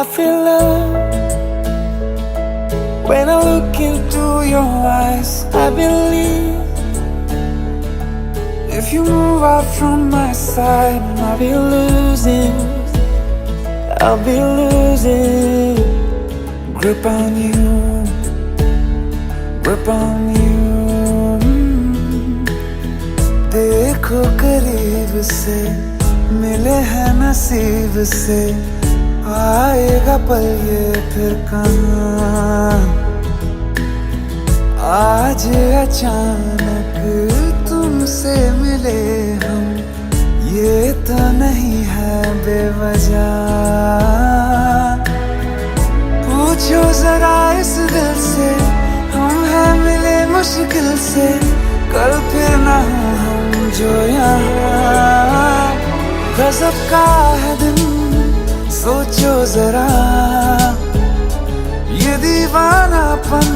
feel love when I look into your eyes. I believe if you move out from my side, I'll be losing grip on you, grip on you. देखो करीब से मिले हैं नसीब से, आएगा पल ये फिर कहाँ। आज अचानक तुमसे मिले हम, ये तो नहीं है बेवजह। पूछो जरा इस दिल से, हम हैं मिले मुश्किल से, कल फिर ना हो हम जो यहाँ। गजब का है दिन सोचो जरा, ये दीवानापन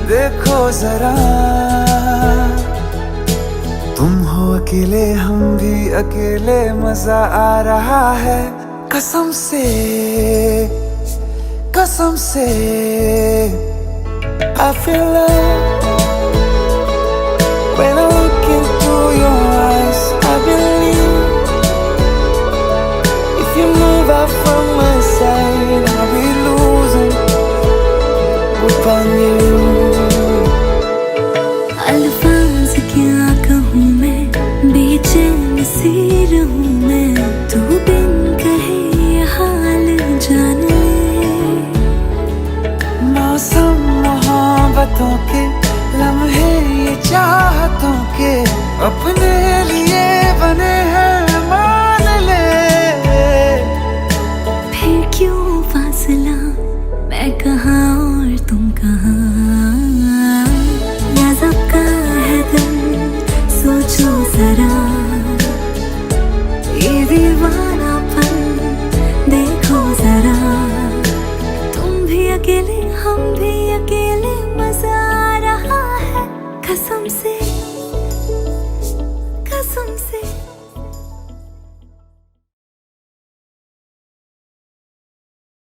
देखो जरा। तुम हो अकेले हम भी अकेले, मजा आ रहा है कसम से, कसम से। I feel love when I look into your eyes. I believe if you move out from my side, I'll be losing grip on you. अल्फाज क्या कहूँ मैं, बेचैन सी रहूँ मैं, तू बिन कहे ये हाल जान ले। मौसम मोहब्बतों के लम्हे ये चाहतों के, अपने लिए बने हैं मान ले। फिर क्यों फासला, मैं कहाँ और तुम कहाँ। गजब का है दिल सोचो जरा, ये दीवानापन देखो जरा। तुम भी अकेले हम भी अकेले, मजा आ रहा है कसम से।